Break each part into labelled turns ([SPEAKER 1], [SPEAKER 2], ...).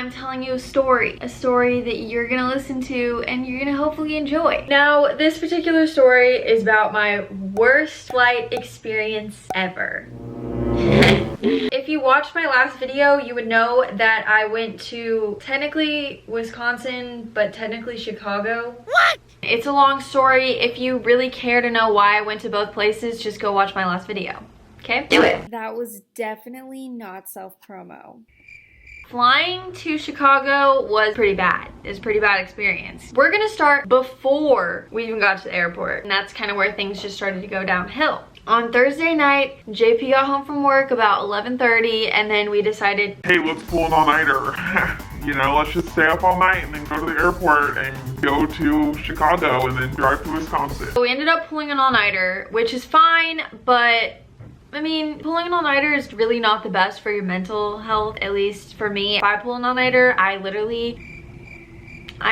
[SPEAKER 1] I'm telling you a story that you're gonna listen to and you're gonna hopefully enjoy. Now, this particular story is about my worst flight experience ever. If you watched my last video, you would know that I went to technically Wisconsin, but technically Chicago. What? It's a long story. If you really care to know why I went to both places, just go watch my last video. Okay? Do it.
[SPEAKER 2] That was definitely not self-promo.
[SPEAKER 1] Flying to Chicago was pretty bad. It was a pretty bad experience. We're gonna start before we even got to the airport, and that's kind of where things just started to go downhill. On Thursday night, JP got home from work about 11:30, and then we decided,
[SPEAKER 3] hey, let's pull an all-nighter. You know, let's just stay up all night and then go to the airport and go to Chicago and then drive to Wisconsin.
[SPEAKER 1] So we ended up pulling an all-nighter, which is fine, but I mean, pulling an all-nighter is really not the best for your mental health, at least for me. If I pull an all-nighter, I'm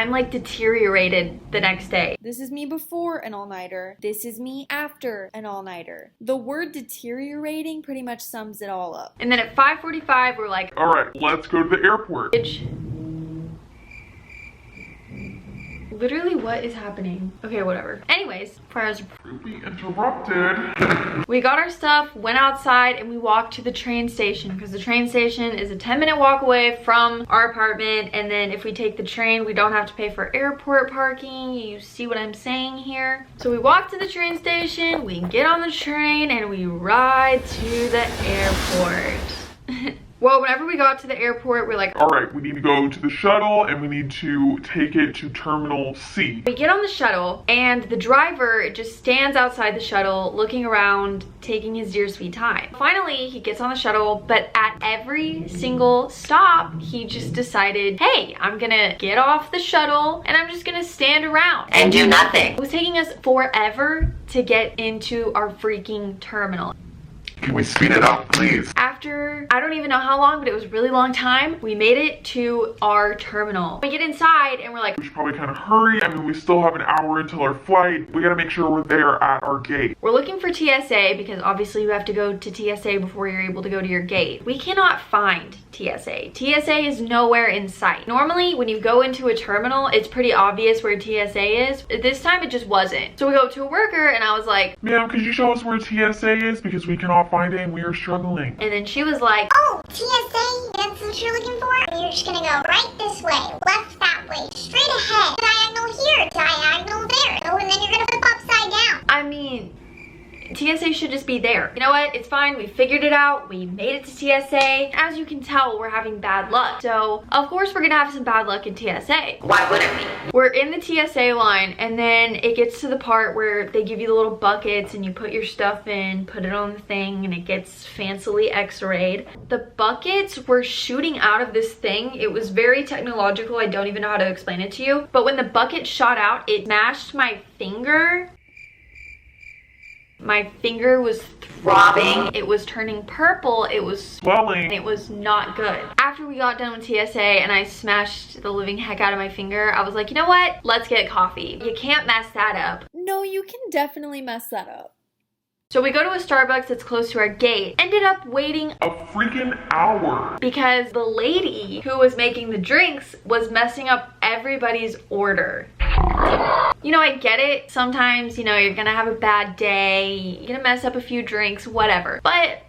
[SPEAKER 1] like deteriorated the next day.
[SPEAKER 2] This is me before an all-nighter. This is me after an all-nighter. The word deteriorating pretty much sums it all up.
[SPEAKER 1] And then at 5:45, we're like,
[SPEAKER 3] all right, let's go to the airport.
[SPEAKER 1] Literally, what is happening? Okay, whatever. Anyways, before I was
[SPEAKER 3] rudely interrupted.
[SPEAKER 1] We got our stuff, went outside, and we walked to the train station because the train station is a 10-minute walk away from our apartment. And then if we take the train, we don't have to pay for airport parking. You see what I'm saying here? So we walk to the train station, we get on the train, and we ride to the airport. Well, whenever we got to the airport, we're like,
[SPEAKER 3] all right, we need to go to the shuttle and we need to take it to Terminal C.
[SPEAKER 1] We get on the shuttle and the driver just stands outside the shuttle looking around, taking his dear sweet time. Finally, he gets on the shuttle, but at every single stop, he just decided, hey, I'm gonna get off the shuttle and I'm just gonna stand around
[SPEAKER 4] and do nothing.
[SPEAKER 1] It was taking us forever to get into our freaking terminal.
[SPEAKER 3] Can we speed it up, please?
[SPEAKER 1] After, I don't even know how long, but it was a really long time, we made it to our terminal. We get inside and we're like,
[SPEAKER 3] we should probably kind of hurry. I mean, we still have an hour until our flight. We gotta make sure we're there at our gate.
[SPEAKER 1] We're looking for TSA because obviously you have to go to TSA before you're able to go to your gate. We cannot find TSA. TSA is nowhere in sight. Normally, when you go into a terminal, it's pretty obvious where TSA is. This time, it just wasn't. So we go to a worker and I was like,
[SPEAKER 3] ma'am, could you show us where TSA is? Because we cannot find it and we are struggling.
[SPEAKER 1] And then she was like,
[SPEAKER 5] oh, TSA, that's what you're looking for? You're just gonna go right this way, left that way, straight ahead, diagonal here, diagonal there. Oh, and then you're gonna flip upside down.
[SPEAKER 1] I mean, TSA should just be there. You know what? It's fine. We figured it out. We made it to TSA. As you can tell, we're having bad luck. So, of course, we're gonna have some bad luck in TSA.
[SPEAKER 4] Why wouldn't we?
[SPEAKER 1] We're in the TSA line, and then it gets to the part where they give you the little buckets, and you put your stuff in, put it on the thing, and it gets fancily x-rayed. The buckets were shooting out of this thing. It was very technological. I don't even know how to explain it to you. But when the bucket shot out, it smashed my finger. My finger was throbbing, it was turning purple, it was swelling, it was not good. After we got done with TSA and I smashed the living heck out of my finger, I was like, you know what? Let's get coffee. You can't mess that up.
[SPEAKER 2] No, you can definitely mess that up.
[SPEAKER 1] So we go to a Starbucks that's close to our gate. Ended up waiting
[SPEAKER 3] a freaking hour
[SPEAKER 1] because the lady who was making the drinks was messing up everybody's order. You know, I get it. Sometimes, you know, you're gonna have a bad day, you're gonna mess up a few drinks, whatever. But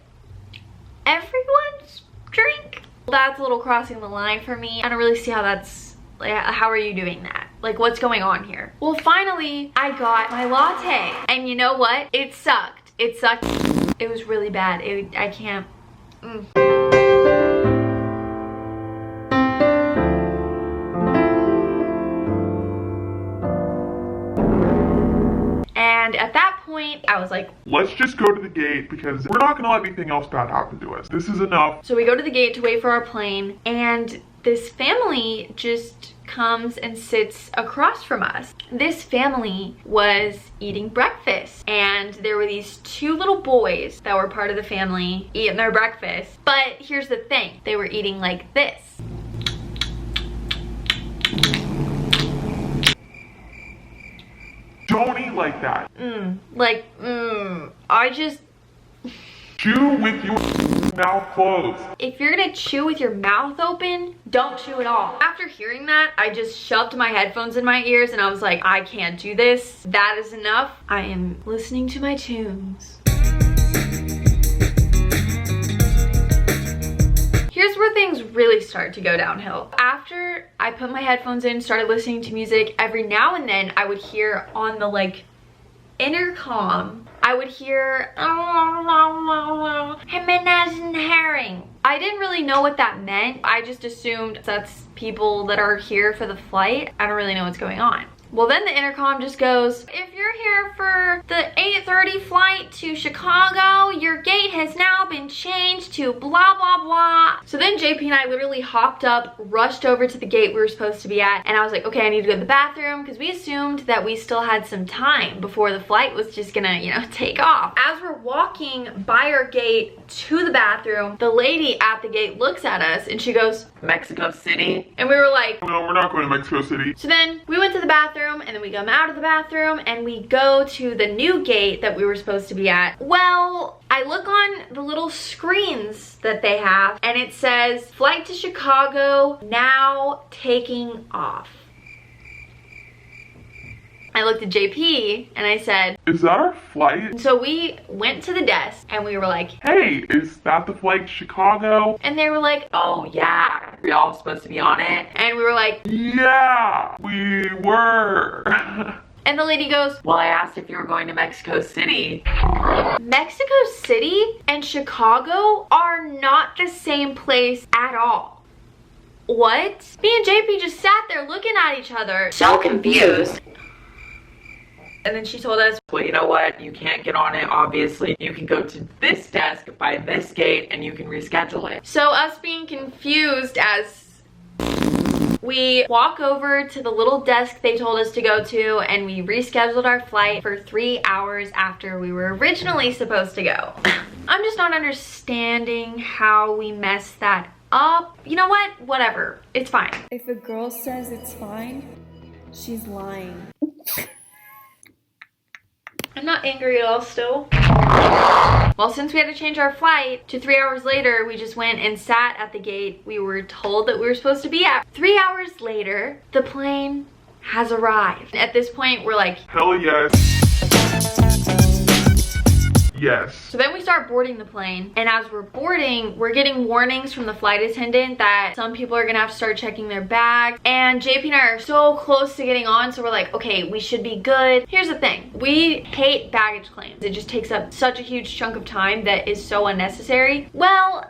[SPEAKER 1] everyone's drink? That's a little crossing the line for me. I don't really see how that's, like, how are you doing that? Like, what's going on here? Well, finally, I got my latte. And you know what? It sucked. It sucked. It was really bad. I can't. And at that point, I was like,
[SPEAKER 3] let's just go to the gate because we're not gonna let anything else bad happen to us. This is enough.
[SPEAKER 1] So we go to the gate to wait for our plane, and this family just comes and sits across from us. This family was eating breakfast, and there were these two little boys that were part of the family eating their breakfast. But here's the thing, they were eating like this.
[SPEAKER 3] Don't eat like that.
[SPEAKER 1] I just...
[SPEAKER 3] Chew with your... mouth closed.
[SPEAKER 1] If you're gonna chew with your mouth open, don't chew at all. After hearing that, I just shoved my headphones in my ears and I was like, I can't do this. That is enough. I am listening to my tunes. Here's where things really start to go downhill. After I put my headphones in, started listening to music, every now and then I would hear on the like intercom, I would hear Jimenez and Herring. I didn't really know what that meant. I just assumed that's people that are here for the flight. I don't really know what's going on. Well, then the intercom just goes, if you're here for the 8:30 flight to Chicago, your gate has now been changed to blah, blah, blah. So then JP and I literally hopped up, rushed over to the gate we were supposed to be at, and I was like, okay, I need to go to the bathroom, because we assumed that we still had some time before the flight was just gonna, you know, take off. As we're walking by our gate to the bathroom, the lady at the gate looks at us and she goes,
[SPEAKER 4] Mexico City.
[SPEAKER 1] and we were like,
[SPEAKER 3] No, we're not going to Mexico City.
[SPEAKER 1] so then we went to the bathroom, and then we come out of the bathroom and we go to the new gate that we were supposed to be at. Well, I look on the little screens that they have and it says, flight to Chicago now taking off. I looked at JP and I said,
[SPEAKER 3] Is that our flight?
[SPEAKER 1] and so we went to the desk and we were like,
[SPEAKER 3] Hey, is that the flight to Chicago?
[SPEAKER 1] and they were like,
[SPEAKER 4] Oh yeah, we're all supposed to be on it.
[SPEAKER 1] and we were like,
[SPEAKER 3] Yeah, we were.
[SPEAKER 1] and the lady goes,
[SPEAKER 4] Well, I asked if you were going to Mexico City.
[SPEAKER 1] Mexico City and Chicago are not the same place at all. What? Me and JP just sat there looking at each other,
[SPEAKER 4] So confused.
[SPEAKER 1] and then she told us,
[SPEAKER 4] Well, you know what? You can't get on it, obviously. You can go to this desk by this gate and you can reschedule it.
[SPEAKER 1] so us being confused as we walk over to the little desk they told us to go to, and we rescheduled our flight for 3 hours after we were originally supposed to go. I'm just not understanding how we messed that up. You know what? Whatever. It's fine.
[SPEAKER 2] If a girl says it's fine, she's lying.
[SPEAKER 1] I'm not angry at all still. Well, since we had to change our flight to 3 hours later, we just went and sat at the gate we were told that we were supposed to be at. 3 hours later, the plane has arrived. At this point, we're like,
[SPEAKER 3] Hell yes. Yes.
[SPEAKER 1] so then we start boarding the plane, and as we're boarding, we're getting warnings from the flight attendant that some people are gonna have to start checking their bags, and JP and I are so close to getting on, so we're like, okay, we should be good. Here's the thing, we hate baggage claims. It just takes up such a huge chunk of time that is so unnecessary. Well,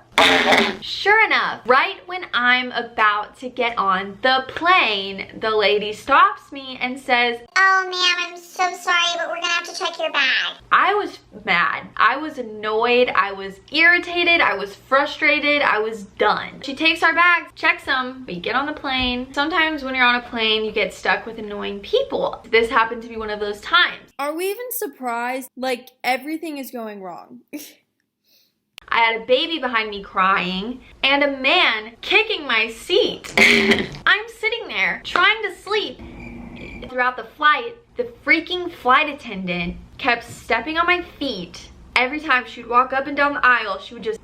[SPEAKER 1] sure enough, right when I'm about to get on the plane, the lady stops me and says,
[SPEAKER 5] Oh, ma'am, I'm so sorry, but we're gonna have to check your bag.
[SPEAKER 1] I was mad, I was annoyed, I was irritated, I was frustrated, I was done. She takes our bags, checks them, we get on the plane. Sometimes when you're on a plane, you get stuck with annoying people. This happened to be one of those times.
[SPEAKER 2] Are we even surprised? Like, everything is going wrong.
[SPEAKER 1] I had a baby behind me crying and a man kicking my seat. I'm sitting there trying to sleep. Throughout the flight, the freaking flight attendant kept stepping on my feet. Every time she would walk up and down the aisle, she would just,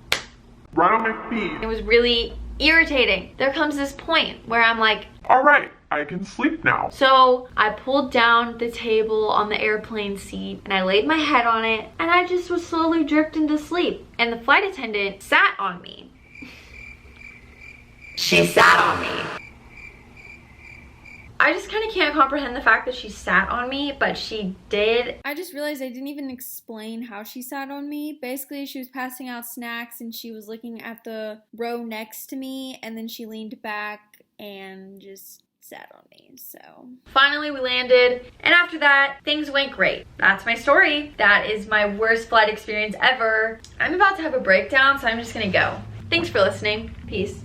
[SPEAKER 3] Right on my feet.
[SPEAKER 1] it was really irritating. There comes this point where I'm like,
[SPEAKER 3] All right, I can sleep now.
[SPEAKER 1] so I pulled down the table on the airplane seat and I laid my head on it and I just was slowly drifting to sleep. And the flight attendant sat on me.
[SPEAKER 4] She sat on me.
[SPEAKER 1] I just kind of can't comprehend the fact that she sat on me, but she did.
[SPEAKER 2] I just realized I didn't even explain how she sat on me. Basically, she was passing out snacks and she was looking at the row next to me, and then she leaned back and just sat on me. So
[SPEAKER 1] Finally, we landed, and after that, things went great. That's my story. That is my worst flight experience ever. I'm about to have a breakdown, so I'm just gonna go. Thanks for listening. Peace.